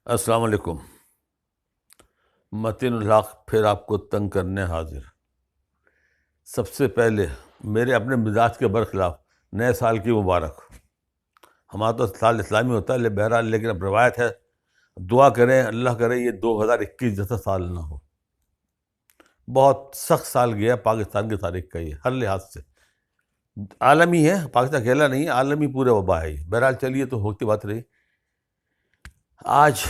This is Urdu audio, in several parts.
السلام علیکم۔ متین الحق پھر آپ کو تنگ کرنے حاضر۔ سب سے پہلے میرے اپنے مزاج کے برخلاف نئے سال کی مبارک۔ ہمارا تو سال اسلامی ہوتا ہے بہرحال، لیکن اب روایت ہے، دعا کریں اللہ کرے یہ 2021 جیسا سال نہ ہو۔ بہت سخت سال گیا پاکستان کی تاریخ کا، یہ ہر لحاظ سے عالمی ہے، پاکستان اکیلا نہیں ہے، عالمی پورے وبا ہے یہ۔ بہرحال چلیے، تو ہوتی بات رہی۔ آج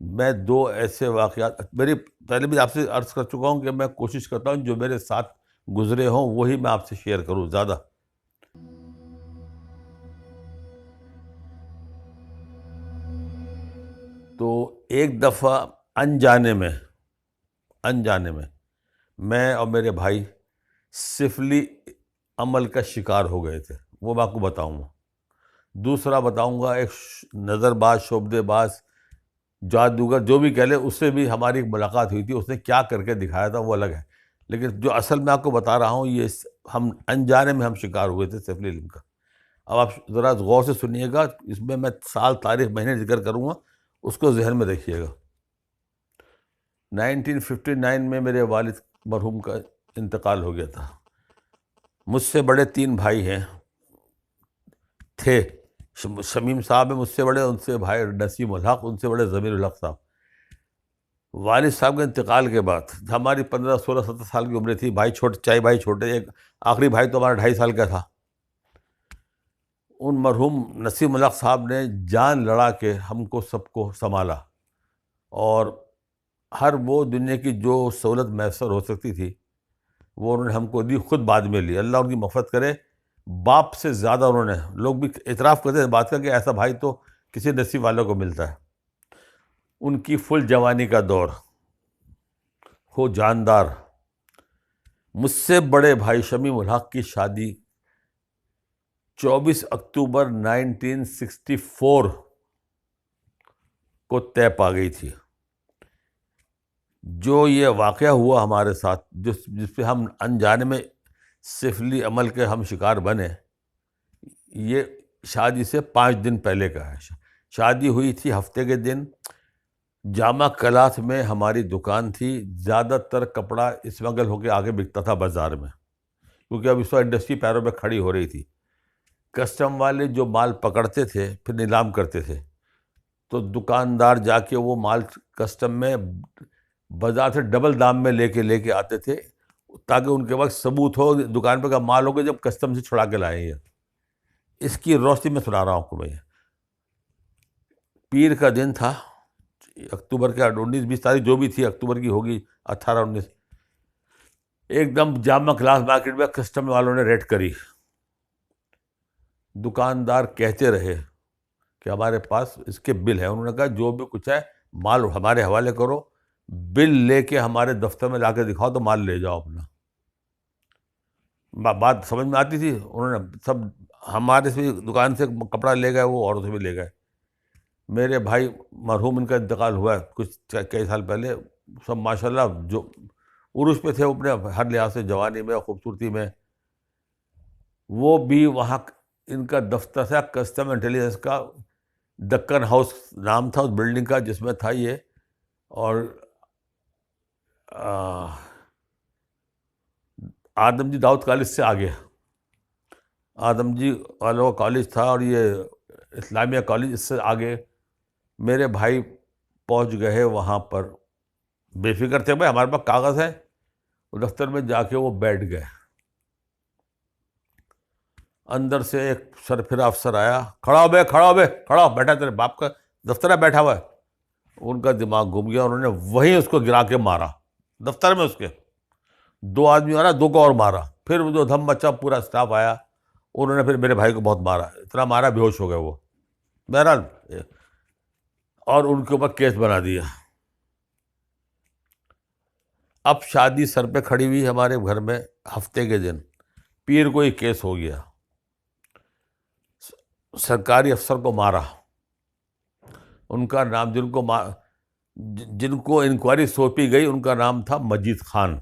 میں دو ایسے واقعات، میری پہلے بھی آپ سے عرض کر چکا ہوں کہ میں کوشش کرتا ہوں جو میرے ساتھ گزرے ہوں وہی میں آپ سے شیئر کروں زیادہ۔ تو ایک دفعہ انجانے میں میں اور میرے بھائی سفلی عمل کا شکار ہو گئے تھے، وہ میں آپ کو بتاؤں گا۔ دوسرا بتاؤں گا، ایک نظر باز، شعبدے باز، جادوگر جو بھی کہہ لے، اس سے بھی ہماری ایک ملاقات ہوئی تھی، اس نے کیا کر کے دکھایا تھا وہ الگ ہے، لیکن جو اصل میں آپ کو بتا رہا ہوں یہ ہم انجانے میں ہم شکار ہوئے تھے سیف علم کا۔ اب آپ ذرا غور سے سنیے گا، اس میں سال، تاریخ، مہینے ذکر کروں گا، اس کو ذہن میں رکھیے گا۔ 1959 میں میرے والد مرحوم کا انتقال ہو گیا تھا۔ مجھ سے بڑے 3 بھائی تھے، شمیم صاحب ہیں مجھ سے بڑے، ان سے بھائی نسیم الحق، ان سے بڑے ضمیر الحق صاحب۔ والد صاحب کے انتقال کے بعد ہماری 15 16 17 سال کی عمریں تھی، چار بھائی چھوٹے، ایک آخری بھائی تو ہمارا 2.5 سال کا تھا۔ ان مرحوم نسیم الحق صاحب نے جان لڑا کے ہم کو سب کو سنبھالا، اور ہر وہ دنیا کی جو سہولت میسر ہو سکتی تھی وہ انہوں نے ہم کو دی، خود بعد میں لی، اللہ ان کی مغفرت کرے۔ باپ سے زیادہ انہوں نے، لوگ بھی اعتراف کرتے ہیں بات کا کہ ایسا بھائی تو کسی نصیب والوں کو ملتا ہے۔ ان کی فل جوانی کا دور ہو جاندار۔ مجھ سے بڑے بھائی شمیم الحق کی شادی 24 اکتوبر 1964 کو طے پا گئی تھی۔ جو یہ واقعہ ہوا ہمارے ساتھ، جس پہ ہم انجانے میں سفلی عمل کے ہم شکار بنے، یہ شادی سے 5 دن پہلے کا ہے۔ شادی ہوئی تھی ہفتے کے دن، جامع کلاتھ میں ہماری دکان تھی، زیادہ تر کپڑا اسمگل ہو کے آگے بکتا تھا بازار میں، کیونکہ اب اس وقت انڈسٹری پیروں پہ کھڑی ہو رہی تھی۔ کسٹم والے جو مال پکڑتے تھے پھر نیلام کرتے تھے، تو دکاندار جا کے وہ مال کسٹم میں بازار سے ڈبل دام میں لے کے آتے تھے، تاکہ ان کے پاس ثبوت ہو دکان پہ کا مال ہو کے جب کسٹم سے چھڑا کے لائیں گے۔ اس کی روشنی میں سنا رہا ہوں آپ کو بھائی۔ پیر کا دن تھا، اکتوبر کے 19 20 تاریخ جو بھی تھی، اکتوبر کی ہوگی 18 19۔ ایک دم جامع کلاس مارکیٹ میں کسٹم والوں نے ریڈ کری۔ دکاندار کہتے رہے کہ ہمارے پاس اس کے بل ہے، انہوں نے کہا جو بھی کچھ ہے مال ہمارے حوالے کرو، بل لے کے ہمارے دفتر میں لا کے دکھاؤ تو مال لے جاؤ اپنا۔ بات سمجھ میں آتی تھی؟ انہوں نے سب ہمارے سے دکان سے کپڑا لے گئے، وہ اوروں سے بھی لے گئے۔ میرے بھائی مرحوم، ان کا انتقال ہوا ہے کچھ کئی سال پہلے، سب ماشاءاللہ جو عروج پہ تھے اپنے ہر لحاظ سے، جوانی میں، خوبصورتی میں، وہ بھی وہاں ان کا دفتر تھا کسٹم انٹیلیجنس کا، دکن ہاؤس نام تھا اس بلڈنگ کا جس میں تھا یہ، اور آدم جی داؤد کالج سے آگے، آدم جی والوں کا کالج تھا، اور یہ اسلامیہ کالج اس سے آگے۔ میرے بھائی پہنچ گئے وہاں پر، بے فکر تھے، بھائی ہمارے پاس کاغذ ہے، دفتر میں جا کے وہ بیٹھ گئے۔ اندر سے ایک سرفرا افسر آیا، کھڑا ہو بیٹھا، تیرے باپ کا دفتر ہے، بیٹھا ہوا ہے۔ ان کا دماغ گھوم گیا، انہوں نے وہیں اس کو گرا کے مارا، دفتر میں اس کے 2 آدمی آ رہا، 2 کو اور مارا، پھر وہ جو دھم مچا، پورا اسٹاف آیا، انہوں نے پھر میرے بھائی کو بہت مارا، اتنا مارا بے ہوش ہو گئے وہ، بہرحال، اور ان کے اوپر کیس بنا دیا۔ اب شادی سر پہ کھڑی ہوئی ہمارے گھر میں، ہفتے کے دن پیر کو یہ کیس ہو گیا، سرکاری افسر کو مارا۔ ان کا نام، جن کو انکوائری سونپی گئی، ان کا نام تھا مجید خان۔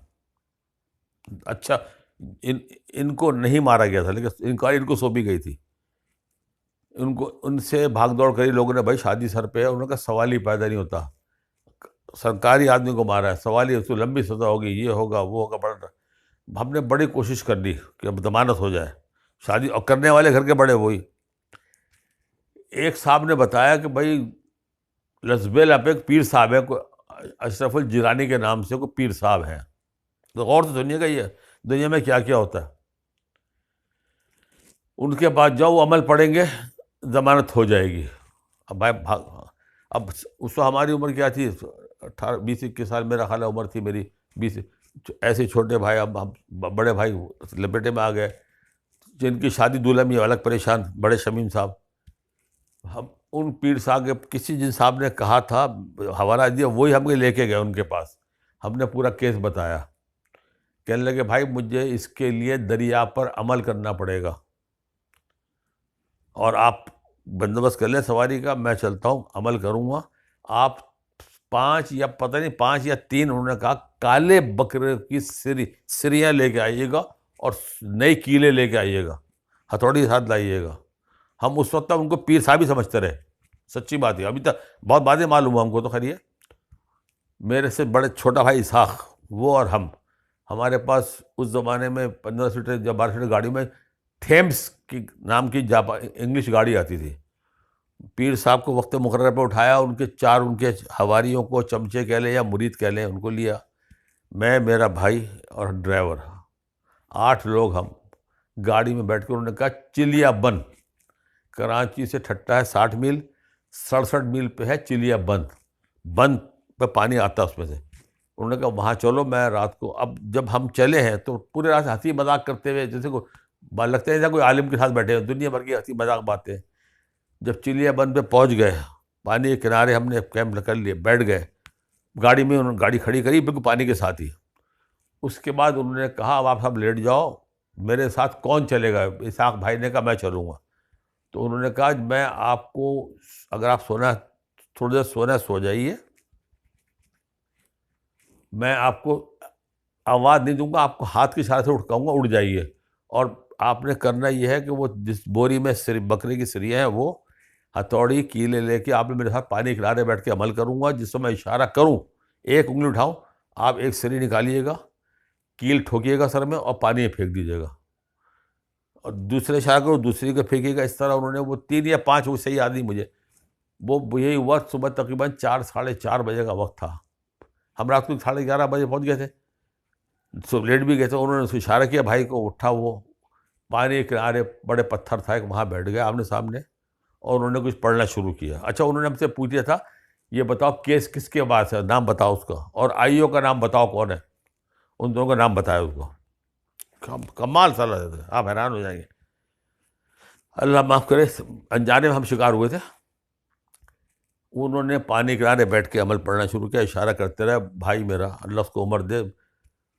اچھا، ان کو نہیں مارا گیا تھا، لیکن انکوائری ان کو سونپی گئی تھی۔ ان کو ان سے بھاگ دوڑ کری لوگوں نے، بھائی شادی سر پہ ہے، انہوں نے کہا سوال ہی پیدا نہیں ہوتا، سرکاری آدمی کو مارا ہے، سوال ہی اس کو لمبی سزا ہوگی، یہ ہوگا وہ ہوگا، بڑا ہم نے بڑی کوشش کر لی کہ اب ضمانت ہو جائے، شادی اور کرنے والے گھر کے بڑے وہی۔ ایک صاحب نے بتایا کہ بھائی لسبیل آپ ایک پیر صاحب ہے، کوئی اشرف الجیلانی کے نام سے کوئی پیر صاحب ہیں، تو غور سے سنیے گا یہ دنیا میں کیا کیا ہوتا ہے۔ ان کے بعد جاؤ وہ عمل پڑیں گے، ضمانت ہو جائے گی۔ اب بھائی اب اس وقت ہماری عمر کیا تھی، 20 21 سال میرا خیال ہے عمر تھی میری، 20، ایسے چھوٹے بھائی، اب ہم بڑے بھائی لپیٹے میں آ گئے، جن کی شادی دلہا میں الگ پریشان، بڑے شمیم صاحب۔ ہم ان پیر صاحب کے کسی جن صاحب نے کہا تھا، حوالہ دیا، وہی ہم کو لے کے گئے ان کے پاس، ہم نے پورا کیس بتایا، کہنے لگے بھائی مجھے اس کے لیے دریا پر عمل کرنا پڑے گا، اور آپ بندوبست کر لیں سواری کا، میں چلتا ہوں عمل کروں گا، آپ 5 یا پتہ نہیں 5 یا 3 انہوں نے کہا کالے بکرے کی سریاں لے کے آئیے گا، اور نئی کیلیں لے کے آئیے گا، ہتھوڑی کے ساتھ لائیے گا۔ ہم اس وقت تک ان کو پیر صاحب ہی سمجھتے رہے، سچی بات ہے، ابھی تک بہت باتیں معلوم ہوا ہم کو تو، خیر یہ میرے سے بڑے چھوٹا بھائی اسحاق، وہ اور ہمارے پاس اس زمانے میں 15 سیٹر یا 12 سیٹر گاڑی میں تھیمس کی نام کی انگلش گاڑی آتی تھی۔ پیر صاحب کو وقت مقرر پہ اٹھایا، ان کے 4 ان کے حواریوں کو، چمچے کہہ لیں یا مرید کہہ لیں، ان کو لیا، میں، میرا بھائی اور ڈرائیور، 8 لوگ ہم گاڑی میں بیٹھ کے، انہوں نے کہا چلیا بند، کراچی سے ٹھٹا ہے 60 میل، 67 میل پہ ہے چلیا بند پہ پانی آتا اس میں سے، انہوں نے کہا وہاں چلو، میں رات کو، اب جب ہم چلے ہیں تو پورے رات ہنسی مذاق کرتے ہوئے، جیسے لگتا ہے جیسا کوئی عالم کے ساتھ بیٹھے ہیں، دنیا بھر کی ہنسی مذاق باتیں۔ جب چلیا بند پہ پہنچ گئے، پانی کے کنارے ہم نے کیمپ کر لیے، بیٹھ گئے گاڑی میں، انہوں نے گاڑی کھڑی کری بالکل پانی کے ساتھ ہی۔ اس کے بعد انہوں نے کہا اب آپ سب لیٹ جاؤ، میرے ساتھ کون چلے گا؟ اسحاق بھائی نے کہا میں چلوں گا۔ تو انہوں نے کہا میں آپ کو، اگر آپ سونا تھوڑی دیر سونا سو جائیے، میں آپ کو آواز نہیں دوں گا، آپ کو ہاتھ کے اشارے سے اٹھاؤں گا، اڑ جائیے، اور آپ نے کرنا یہ ہے کہ وہ جس بوری میں بکرے کی سریاں ہیں، وہ ہتھوڑی کیلے لے کے آپ نے میرے ساتھ پانی کے کنارے بیٹھ کے عمل کروں گا، جس سے میں اشارہ کروں، ایک انگلی اٹھاؤں، آپ ایک سری نکالیے گا، کیل ٹھوکیے گا سر میں، اور پانی میں پھینک دیجیے گا، اور دوسرے اشارہ کرو، دوسری کو پھینکیے گا۔ اس طرح انہوں نے وہ 3 یا 5، وہ صحیح یاد نہیں مجھے، وہ یہی ہوا، صبح تقریباً 4 ساڑھے 4 بجے کا وقت تھا، ہم رات کو 11:30 بجے پہنچ گئے تھے، سب لیٹ بھی گئے تھے۔ انہوں نے اس کو اشارہ کیا بھائی کو، اٹھا، وہ پانی کے کنارے بڑے پتھر تھا ایک، وہاں بیٹھ گئے آمنے سامنے، اور انہوں نے کچھ پڑھنا شروع کیا۔ اچھا انہوں نے ہم سے پوچھ لیا تھا یہ بتاؤ کیس کس کے بعد ہے، نام بتاؤ اس کا، اور آئی او کا نام بتاؤ کون ہے، ان دونوں کا نام بتایا اس کو، کمال صلاح دیتے، آپ حیران ہو جائیں گے، اللہ معاف کرے، انجانے میں ہم شکار ہوئے تھے۔ انہوں نے پانی کے کنارے بیٹھ کے عمل پڑھنا شروع کیا، اشارہ کرتے رہے، بھائی میرا اللہ اس کو عمر دے،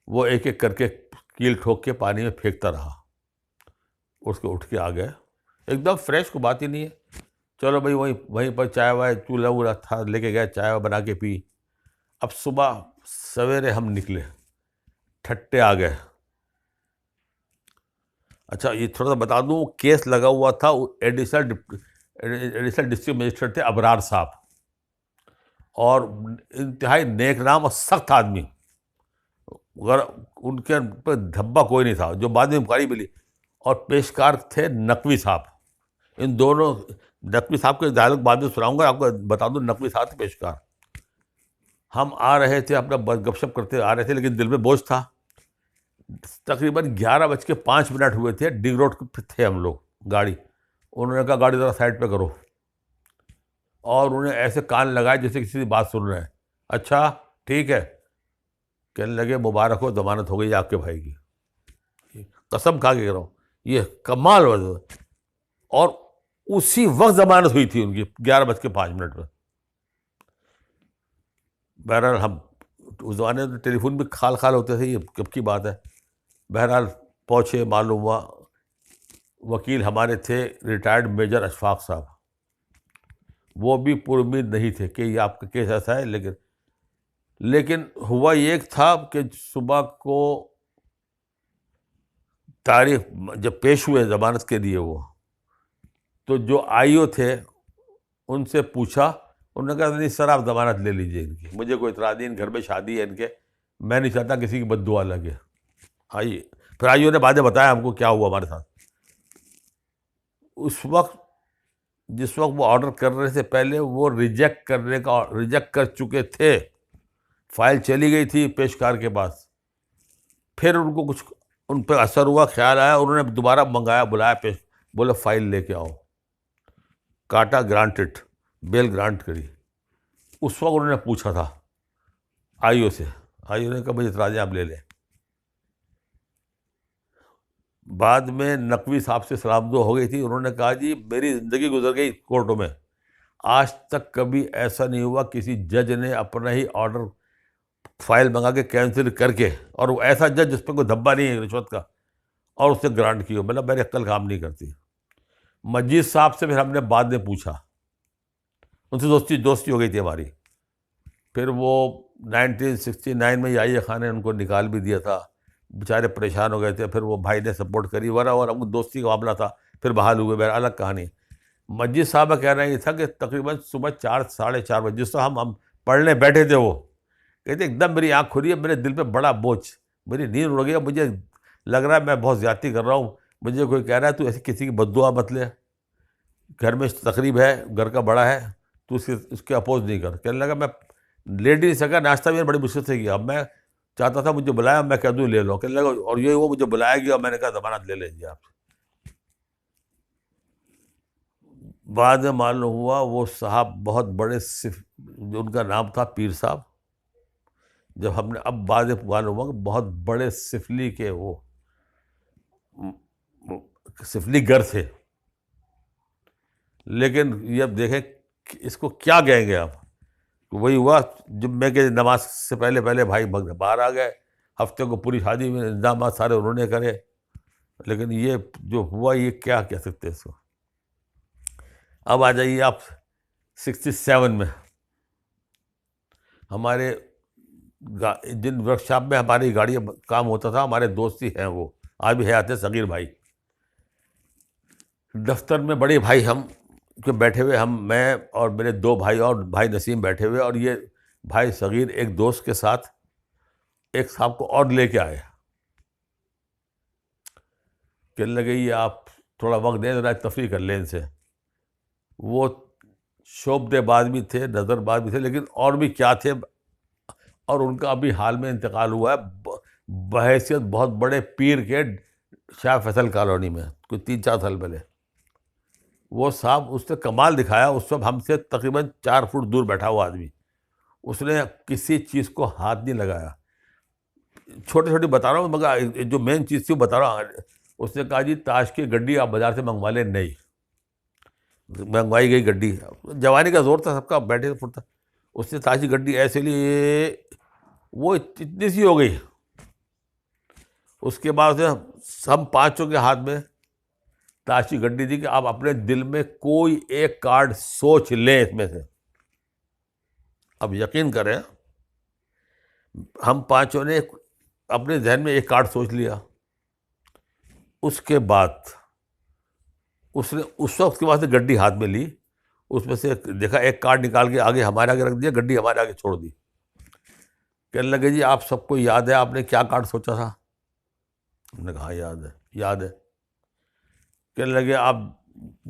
وہ ایک ایک کر کے کیل ٹھوک کے پانی میں پھینکتا رہا، اس کے اٹھ کے آ گئے، ایک دم فریش، کو بات ہی نہیں ہے، چلو بھائی وہیں پر چائے وائے چولہا وولہا تھا، لے کے گئے، چائے بنا کے پی۔ اب صبح سویرے ہم نکلے، ٹھٹے آ گئے۔ اچھا یہ تھوڑا سا بتا دوں، کیس لگا ہوا تھا، ایڈیشنل ڈسٹرکٹ مجسٹریٹ تھے ابرار صاحب، اور انتہائی نیک نام اور سخت آدمی، ان کے پہ دھبا کوئی نہیں تھا، جو بعد میں انکوائری ملی، اور پیشکار تھے نقوی صاحب۔ ان دونوں، نقوی صاحب کے ڈائلاگ بعد میں سناؤں گا آپ کو، بتا دوں نقوی صاحب تھے پیشکار۔ ہم آ رہے تھے اپنا گپ شپ کرتے آ رہے تھے، لیکن دل میں بوجھ تھا۔ تقریباً 11:05 ہوئے تھے، ڈنگ روڈ پہ تھے ہم لوگ گاڑی، انہوں نے کہا گاڑی ذرا سائڈ پہ کرو، اور انہوں نے ایسے کان لگائے جیسے کسی کی بات سن رہے ہیں، اچھا ٹھیک ہے، کہنے لگے مبارک ہو، ضمانت ہو گئی آپ کے بھائی کی، قسم کھا کے کہہ رہا ہوں، یہ کمال وجہ، اور اسی وقت ضمانت ہوئی تھی ان کی 11:05 پہ۔ بہرحال ہم اس زمانے میں ٹیلی فون بھی کھال کھال ہوتے تھے، یہ کب کی بات ہے، بہرحال پہنچے، معلوم ہوا وکیل ہمارے تھے ریٹائرڈ میجر اشفاق صاحب، وہ بھی پر امید نہیں تھے کہ یہ آپ کا کیس ایسا ہے، لیکن ہوا یہ تھا کہ صبح کو تاریخ جب پیش ہوئے ضمانت کے لیے، وہ تو جو آئی او تھے ان سے پوچھا، انہوں نے کہا نہیں سر آپ ضمانت لے لیجیے ان کی، مجھے کوئی اعتراض نہیں، ان گھر میں شادی ہے ان کے، میں نہیں چاہتا کسی کی بد دعا لگے. آئیے پھر آئی او نے بعد میں بتایا ہم کو کیا ہوا ہمارے ساتھ. اس وقت جس وقت وہ آرڈر کرنے سے پہلے وہ ریجیکٹ کر چکے تھے، فائل چلی گئی تھی پیشکار کے پاس. پھر ان کو کچھ ان پہ اثر ہوا، خیال آیا، انہوں نے دوبارہ منگایا، بلایا، بولے فائل لے کے آؤ. کاٹا، گرانٹڈ، بیل گرانٹ کری. اس وقت انہوں نے پوچھا تھا آئی او سے، آئی او نے کہا مجھے اعتراض ہے آپ لے لیں. بعد میں نقوی صاحب سے سلام دعا ہو گئی تھی، انہوں نے کہا جی میری زندگی گزر گئی کورٹوں میں، آج تک کبھی ایسا نہیں ہوا کسی جج نے اپنا ہی آرڈر فائل منگا کے کینسل کر کے، اور وہ ایسا جج جس پہ کوئی دھبا نہیں ہے رشوت کا، اور اسے گرانٹ کی ہو. مطلب میری عقل کام نہیں کرتی. مجید صاحب سے پھر ہم نے بعد میں پوچھا، ان سے دوستی ہو گئی تھی ہماری. پھر وہ 1969 میں یحییٰ خان نے ان کو نکال بھی دیا تھا، بیچارے پریشان ہو گئے تھے. پھر وہ بھائی نے سپورٹ کری، ورنہ اور ہم کو دوستی کا معاملہ تھا، پھر بحال ہوئے. بہر الگ کہانی. مجید صاحب کا کہنا یہ تھا کہ تقریباً صبح 4 ساڑھے 4 بجے جس وقت ہم پڑھنے بیٹھے تھے، وہ کہتے ایک دم میری آنکھ کھلی ہے، میرے دل پہ بڑا بوجھ، میری نیند اڑ گئی، مجھے لگ رہا ہے میں بہت زیادتی کر رہا ہوں. مجھے کوئی کہہ رہا ہے تو ایسی کسی کی بد دعا مت لے، گھر میں تقریب ہے، گھر کا بڑا ہے، تو اس کے اپوز نہیں کر. کہنے لگا میں لیٹ ہی نہیں سکا، ناشتہ بھی بڑی مشکل سے کیا. اب میں چاہتا تھا مجھے بلایا، میں کہہ دوں لے لو. کہنے لگا اور یہ وہ مجھے بلایا گیا، اور میں نے کہا ضمانت لے لیجیے آپ. بعد میں معلوم ہوا وہ صاحب بہت بڑے جو ان کا نام تھا پیر صاحب. جب ہم نے اب بعد میں معلوم ہوا کہ بہت بڑے سفلی کے وہ سفلی گر تھے. لیکن یہ اب دیکھیں کہ اس کو کیا کہیں گے آپ. وہی ہوا جمعے کے نماز سے پہلے بھائی باہر آ گئے، ہفتے کو پوری شادی میں انتظامات سارے انہوں نے کرے. لیکن یہ جو ہوا یہ کیا کہہ سکتے اس کو. اب آ جائیے آپ 67 میں. ہمارے جن ورک شاپ میں ہماری گاڑی کام ہوتا تھا، ہمارے دوست ہی ہیں، وہ آج بھی حیات ہیں، صغیر بھائی. دفتر میں بڑے بھائی ہم کے بیٹھے ہوئے، میں اور میرے 2 بھائی اور بھائی نسیم بیٹھے ہوئے، اور یہ بھائی صغیر ایک دوست کے ساتھ ایک صاحب کو اور لے کے آئے. کہنے لگے یہ آپ تھوڑا وقت دیں، ذرا تفریح کر لیں ان سے. وہ شعبدے بعد بھی تھے، نظر بعد بھی تھے، لیکن اور بھی کیا تھے. اور ان کا ابھی حال میں انتقال ہوا ہے بحیثیت بہت بڑے پیر کے، شاہ فیصل کالونی میں، کوئی 3-4 سال پہلے. وہ صاحب اس نے کمال دکھایا. اس وقت ہم سے تقریباً 4 فٹ دور بیٹھا ہوا آدمی، اس نے کسی چیز کو ہاتھ نہیں لگایا. چھوٹی بتا رہا ہوں، مگر جو مین چیز تھی وہ بتا رہا ہوں. اس نے کہا جی تاش کی گڈی آپ بازار سے منگوا لیں. نہیں، منگوائی گئی گڈی. جوانی کا زور تھا سب کا، بیٹھے پھرتا. اس نے تاش کی گڈی ایسے لی، وہ اتنی سی ہو گئی. اس کے بعد ہم 5 کے ہاتھ میں تاش کی گڈی تھی کہ آپ اپنے دل میں کوئی ایک کارڈ سوچ لیں اس میں سے. اب یقین کریں، ہم 5 نے اپنے ذہن میں ایک کارڈ سوچ لیا. اس کے بعد اس نے اس وقت کے بعد سے گڈی ہاتھ میں لی، اس میں سے دیکھا ایک کارڈ نکال کے آگے ہمارے آگے رکھ دیا، گڈی ہمارے آگے چھوڑ دی. کہنے لگے جی آپ سب کو یاد ہے آپ نے کیا کارڈ سوچا تھا؟ ہم نے کہا ہاں یاد ہے. کہنے لگے آپ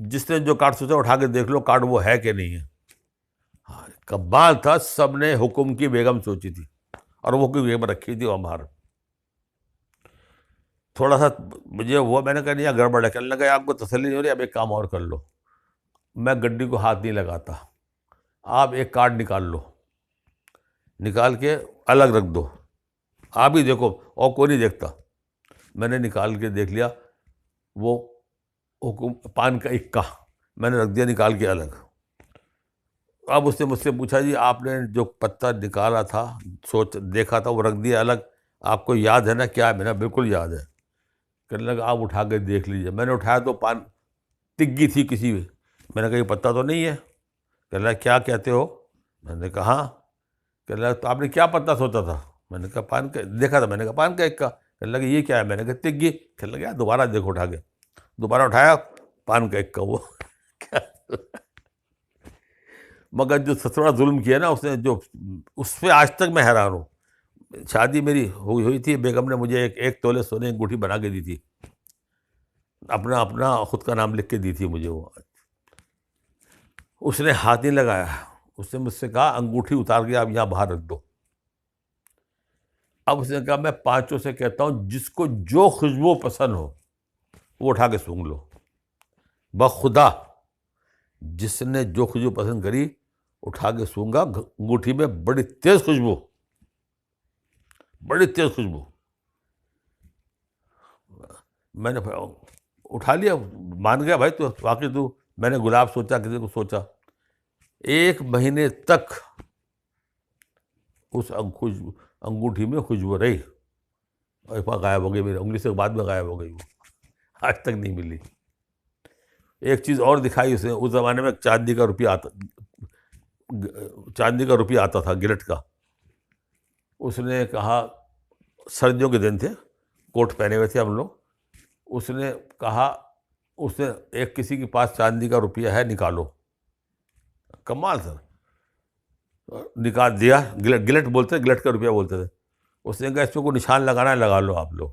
جس نے جو کارڈ سوچا اٹھا کے دیکھ لو کارڈ وہ ہے کہ نہیں ہے. ہاں کمال تھا، سب نے حکم کی بیگم سوچی تھی، اور وہ کوئی بیگم رکھی تھی وہاں باہر. تھوڑا سا مجھے وہ میں نے کہا نہیں گڑبڑ ہے. کہنے لگا آپ کو تسلی نہیں ہو رہی، اب ایک کام اور کر لو، میں گڈی کو ہاتھ نہیں لگاتا، آپ ایک کارڈ نکال لو، نکال کے الگ رکھ دو، آپ ہی دیکھو اور کوئی نہیں دیکھتا. میں نے نکال کے دیکھ لیا، وہ پان کا 1 میں نے رکھ دیا نکال کے الگ. اب اس نے مجھ سے پوچھا جی آپ نے جو پتا نکالا تھا، دیکھا تھا، وہ رکھ دیا الگ، آپ کو یاد ہے نا کیا ہے؟ میں نے بالکل یاد ہے. کہنے لگا آپ اٹھا کے دیکھ لیجیے. میں نے اٹھایا تو پان تگی تھی کسی میں. میں نے کہا یہ پتا تو نہیں ہے. کہنے لگا کیا کہتے ہو؟ میں نے کہا ہاں. کہنے لگا تو آپ نے کیا پتا سوچا تھا؟ میں نے کہا پان کا دیکھا تھا. میں نے کہا پان کا 1. کہنے لگا یہ کیا ہے؟ میں نے کہا تگی. کہنے لگا دوبارہ دیکھو اٹھا کے. دوبارہ اٹھایا، پان کا 1 وہ. مگر جو سب سے بڑا ظلم کیا نا اس نے، جو اس پہ آج تک میں حیران ہوں. شادی میری ہوئی تھی، بیگم نے مجھے ایک تولے سونے کی انگوٹھی بنا کے دی تھی، اپنا خود کا نام لکھ کے دی تھی مجھے وہ. اس نے ہاتھ نہیں لگایا، اس نے مجھ سے کہا انگوٹھی اتار کے آپ یہاں باہر رکھ دو. اب اس نے کہا میں پانچوں سے کہتا ہوں جس کو جو خوشبو پسند ہو وہ اٹھا کے سونگھ لو. بخدا جس نے جو خوشبو پسند کری اٹھا کے سونگا. انگوٹھی میں بڑی تیز خوشبو، بڑی تیز خوشبو. میں نے اٹھا لیا، مان گیا بھائی تو واقعی تو. میں نے گلاب سوچا، کسی کو سوچا. 1 مہینے تک اس انگوٹھی میں خوشبو رہی، اور ایک بار غائب ہو گئی میری انگلی سے، بعد میں غائب ہو گئی وہ، آج تک نہیں ملی. ایک چیز اور دکھائی اس نے. اس زمانے میں چاندی کا روپیہ آتا تھا، گلٹ کا. اس نے کہا، سردیوں کے دن تھے، کوٹ پہنے ہوئے تھے ہم لوگ. اس نے کہا، اس نے ایک کسی کے پاس چاندی کا روپیہ ہے نکالو. کمال سر، نکال دیا. گلٹ بولتے، گلٹ کا روپیہ بولتے تھے. اس نے کہا اس پہ کوئی نشان لگانا ہے لگا لو آپ لوگ.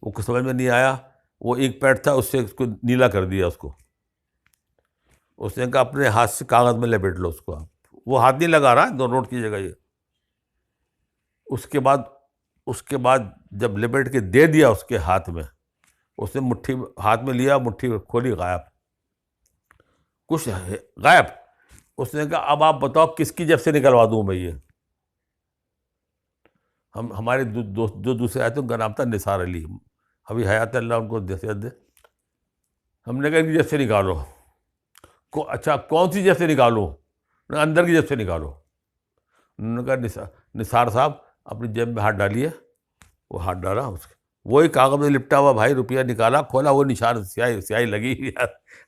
وہ کچھ سمجھ میں نہیں آیا. وہ ایک پیڈ تھا، اس سے اس کو نیلا کر دیا اس کو. اس نے کہا اپنے ہاتھ سے کاغذ میں لپیٹ لو اس کو آپ. وہ ہاتھ نہیں لگا رہا، دو نوٹ کی جگہ یہ. اس کے بعد جب لپیٹ کے دے دیا اس کے ہاتھ میں، اس نے مٹھی ہاتھ میں لیا، مٹھی کھولی، غائب. کچھ غائب. اس نے کہا اب آپ بتاؤ کس کی جیب سے نکلوا دوں میں یہ. ہمارے دوست جو دوسرے آئے تھے ان کا نام تھا نثار علی، ابھی حیات اللہ ان کو صحت دے. ہم نے کہا ان کی جیب سے نکالو. اچھا کون سی جیب سے نکالوں؟ اندر کی جیب سے نکالو. انہوں نے کہا نثار صاحب اپنی جیب میں ہاتھ ڈالیے. وہ ہاتھ ڈالا، وہی کاغذ میں لپٹا ہوا بھائی روپیہ نکالا، کھولا، وہ نشان سیاہی لگی.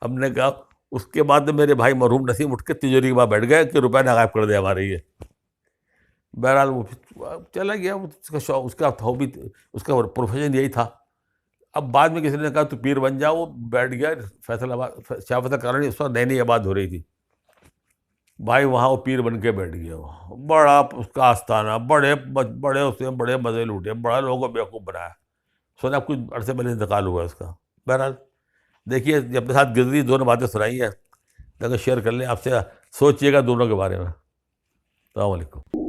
ہم نے کہا اس کے بعد میرے بھائی مرحوم نسیم اٹھ کے تجوری کے بعد بیٹھ گئے کہ روپیہ نہ غائب کر دے ہمارے یہ. بہرحال وہ چلا گیا. اس کا شوق، اس کا ہابی، اس کا پروفیشن یہی تھا. اب بعد میں کسی نے کہا تو پیر بن جا. وہ بیٹھ گیا فیصل آباد، شاہ فیصل کالونی اس وقت نئی آباد ہو رہی تھی. بھائی وہاں وہ پیر بن کے بیٹھ گیا. وہ بڑا اس کا آستانہ، بڑے اس نے بڑے مزے لوٹے، بڑا لوگوں کو بیوقوف بنایا. سنا کچھ عرصے پہلے انتقال ہوا اس کا. بہرحال دیکھیے اپنے ساتھ گزری دونوں باتیں سنائی ہیں، اگر شیئر کر لیں آپ سے. سوچیے گا دونوں کے بارے میں. السلام علیکم.